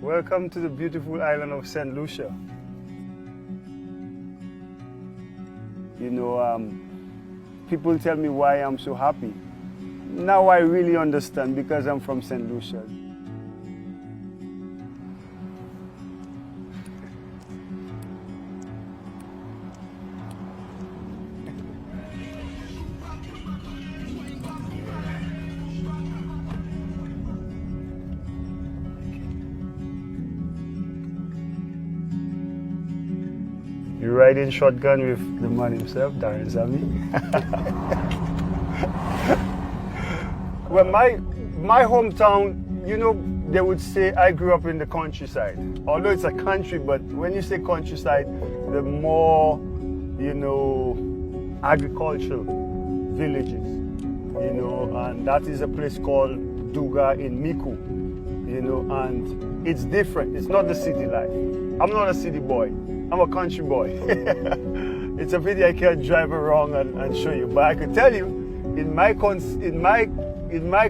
Welcome to the beautiful island of St. Lucia. You know, people tell me why I'm so happy. Now I really understand, because I'm from St. Lucia. You're riding shotgun with the man himself, Darren Sammy. Well, my hometown, you know, they would say I grew up in the countryside. Although it's a country, but when you say countryside, the more, you know, agricultural villages, you know, and that is a place called Duga in Miku, you know, and it's different. It's not the city life. I'm not a city boy. I'm a country boy. It's a pity I can't drive around and show you, but I can tell you, in my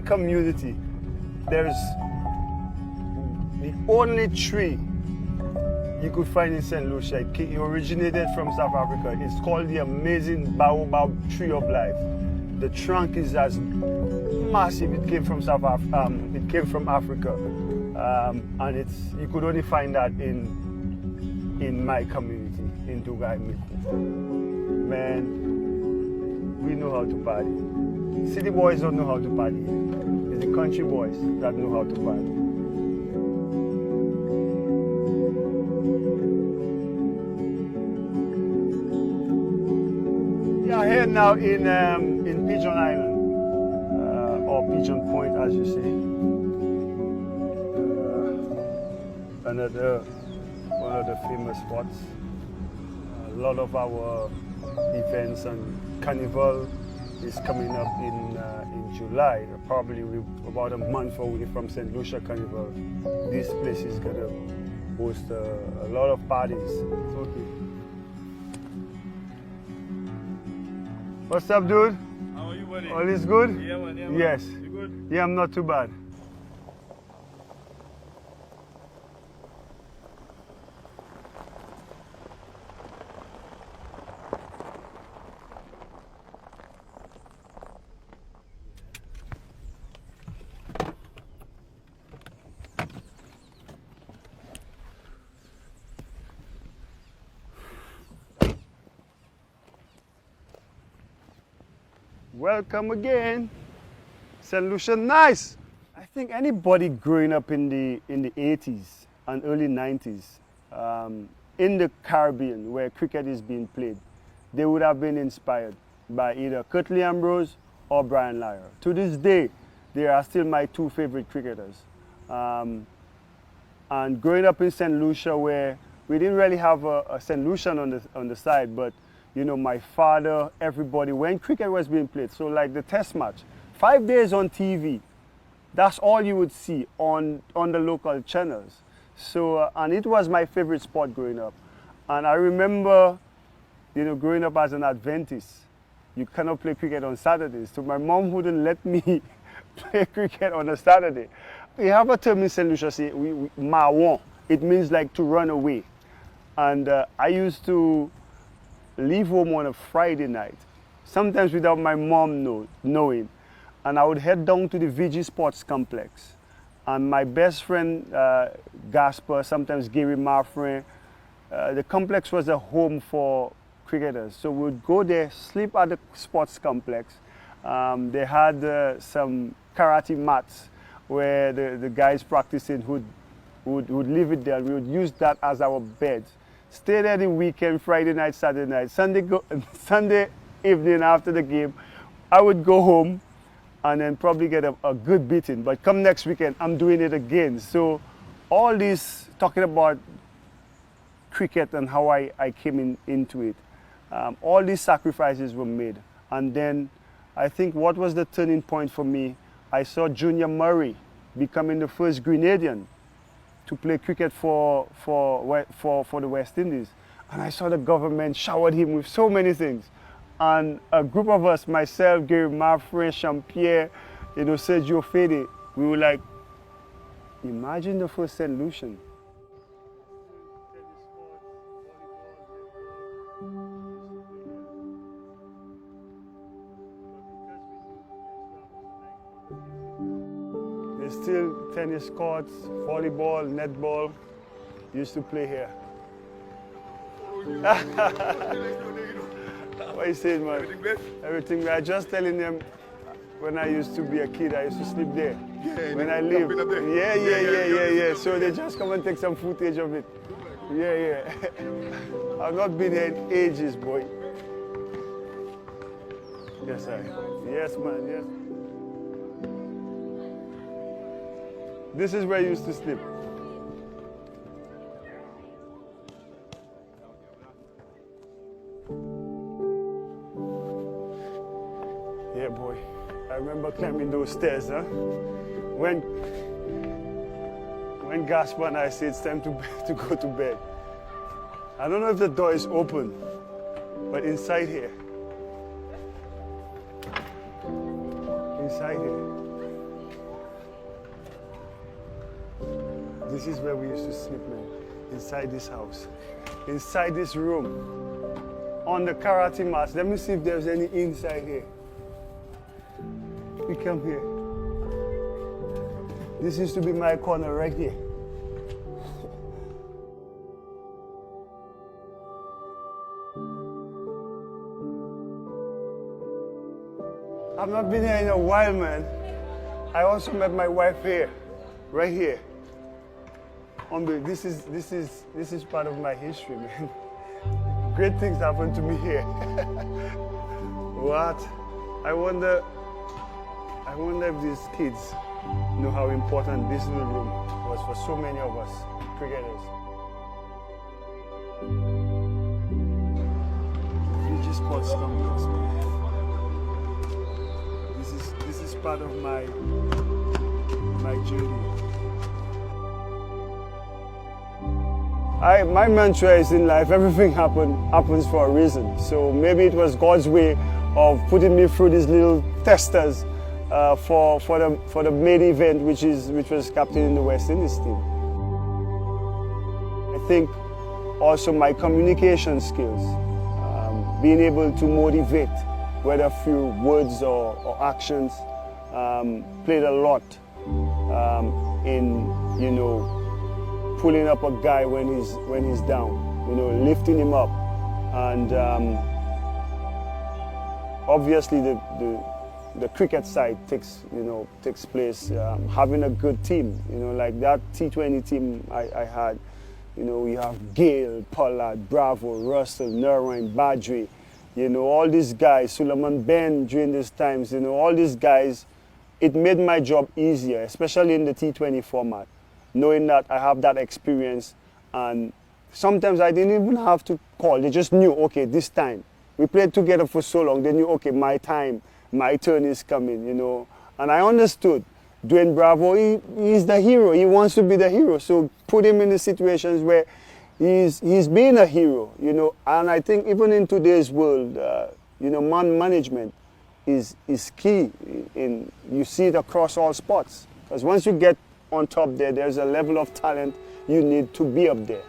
community, there's the only tree you could find in St. Lucia. It originated from South Africa. It's called the amazing baobab tree of life. The trunk is as massive. It came from Africa, and you could only find that in my community, in Dugai Miku. Man, we know how to party. City boys don't know how to party. It's the country boys that know how to party. We are here now in Pigeon Island, or Pigeon Point, as you say. Another one of the famous spots. A lot of our events and carnival is coming up in July. Probably we're about a month away from St. Lucia Carnival. This place is gonna host a lot of parties. It's okay. What's up, dude? How are you, buddy? All is good? Yeah, man. Yeah, man. Yes. You good? Yeah, I'm not too bad. Welcome again. St. Lucia, nice. I think anybody growing up in the 80s and early 90s in the Caribbean where cricket is being played, they would have been inspired by either Curtly Ambrose or Brian Lara. To this day, they are still my two favorite cricketers. And growing up in St. Lucia, where we didn't really have a St. Lucian on the side, but you know, my father, everybody, when cricket was being played, so like the test match, 5 days on TV, that's all you would see on the local channels. So, and it was my favorite sport growing up. And I remember, you know, growing up as an Adventist, you cannot play cricket on Saturdays. So my mom wouldn't let me play cricket on a Saturday. We have a term in St. Lucia, say, mawon. It means like to run away. And I used to leave home on a Friday night, sometimes without my mom knowing, and I would head down to the VG Sports Complex. And my best friend, Gasper, sometimes Gary Marfrin, the complex was a home for cricketers. So we would go there, sleep at the sports complex. They had some karate mats where the guys practicing would leave it there. We would use that as our beds. Stay there the weekend, Friday night, Saturday night. Sunday evening after the game, I would go home and then probably get a good beating. But come next weekend, I'm doing it again. So all this, talking about cricket and how I came into it, all these sacrifices were made. And then I think what was the turning point for me, I saw Junior Murray becoming the first Grenadian to play cricket for the West Indies. And I saw the government showered him with so many things. And a group of us, myself, Gary Marfrin, Champierre, you know, Sergio Fede, we were like, Imagine the first St. Lucian. There's still tennis courts, volleyball, netball. Used to play here. What you saying, man? Everything good? Everything. I just telling them when I used to be a kid, I used to sleep there. Yeah, when I live. Yeah. Yeah. So they just come and take some footage of it. Yeah. I've not been here in ages, boy. Yes, sir. Yes, man, yes. This is where I used to sleep. Yeah, boy. I remember climbing those stairs, huh? When Gaspar and I say it's time to go to bed. I don't know if the door is open, but inside here. This is where we used to sleep, man. Inside this house. Inside this room. On the karate mats. Let me see if there's any inside here. We come here. This used to be my corner right here. I've not been here in a while, man. I also met my wife here, right here. This is part of my history, man. Great things happen to me here. What? I wonder if these kids know how important this little room was for so many of us cricketers. Fiji Sports Complex, man. This is part of my journey. My mantra is in life, everything happens for a reason. So maybe it was God's way of putting me through these little testers for the main event, which was captain in the West Indies team. I think also my communication skills, being able to motivate, whether through words or actions, played a lot in pulling up a guy when he's down, lifting him up, and obviously the cricket side takes place. Having a good team, like that T20 team I had. You have Gale, Pollard, Bravo, Russell, Narain, Badri, all these guys, Suleiman Ben during these times, all these guys. It made my job easier, especially in the T20 format, knowing that I have that experience. And sometimes I didn't even have to call. They just knew, okay, this time. We played together for so long. They knew, okay, my time, my turn is coming, And I understood. Dwayne Bravo, he's the hero. He wants to be the hero. So put him in the situations where he's being a hero, And I think even in today's world, man management is key. You see it across all sports. Because once you get on top there's a level of talent you need to be up there.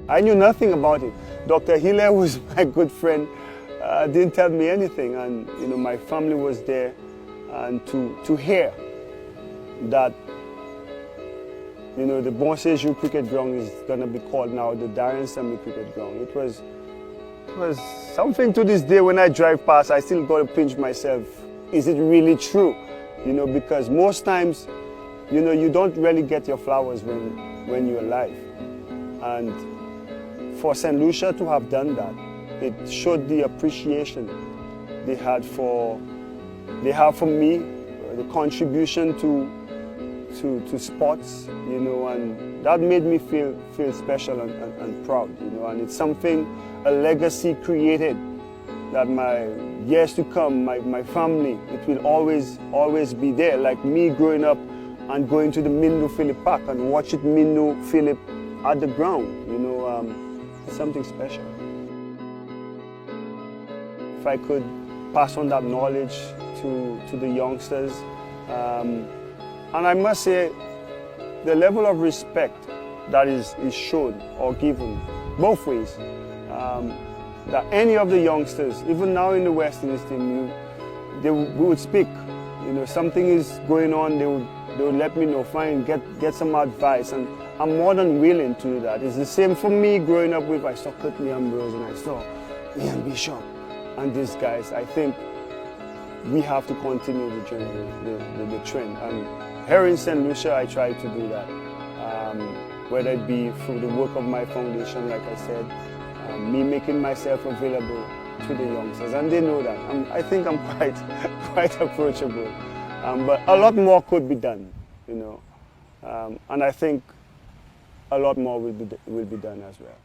I knew nothing about it. Dr. Hiller was my good friend, didn't tell me anything, and my family was there, and to hear that the Bonsejour cricket ground is going to be called now the Darren Sammy cricket ground. It was something to this day. When I drive past, I still got to pinch myself. Is it really true? Because most times, you don't really get your flowers when you're alive. And for St. Lucia to have done that, it showed the appreciation they have for me, the contribution to sports, and that made me feel special and proud, and it's something, a legacy created that my years to come, my family, it will always be there. Like me growing up and going to the Mindu Philip Park and watching Mindu Philip at the ground, it's something special. if I could pass on that knowledge to the youngsters. And I must say, the level of respect that is shown or given both ways, that any of the youngsters, even now in the West Indies team, we would speak. You know, something is going on, they would let me know, fine, get some advice, and I'm more than willing to do that. It's the same for me growing up with, I saw Courtney Ambrose and I saw Ian Bishop and these guys. I think we have to continue the journey, the trend. And here in St. Lucia, I try to do that. Whether it be through the work of my foundation, like I said, me making myself available to the youngsters, and they know that. I think I'm quite approachable, but a lot more could be done, you know, and I think a lot more will be done as well.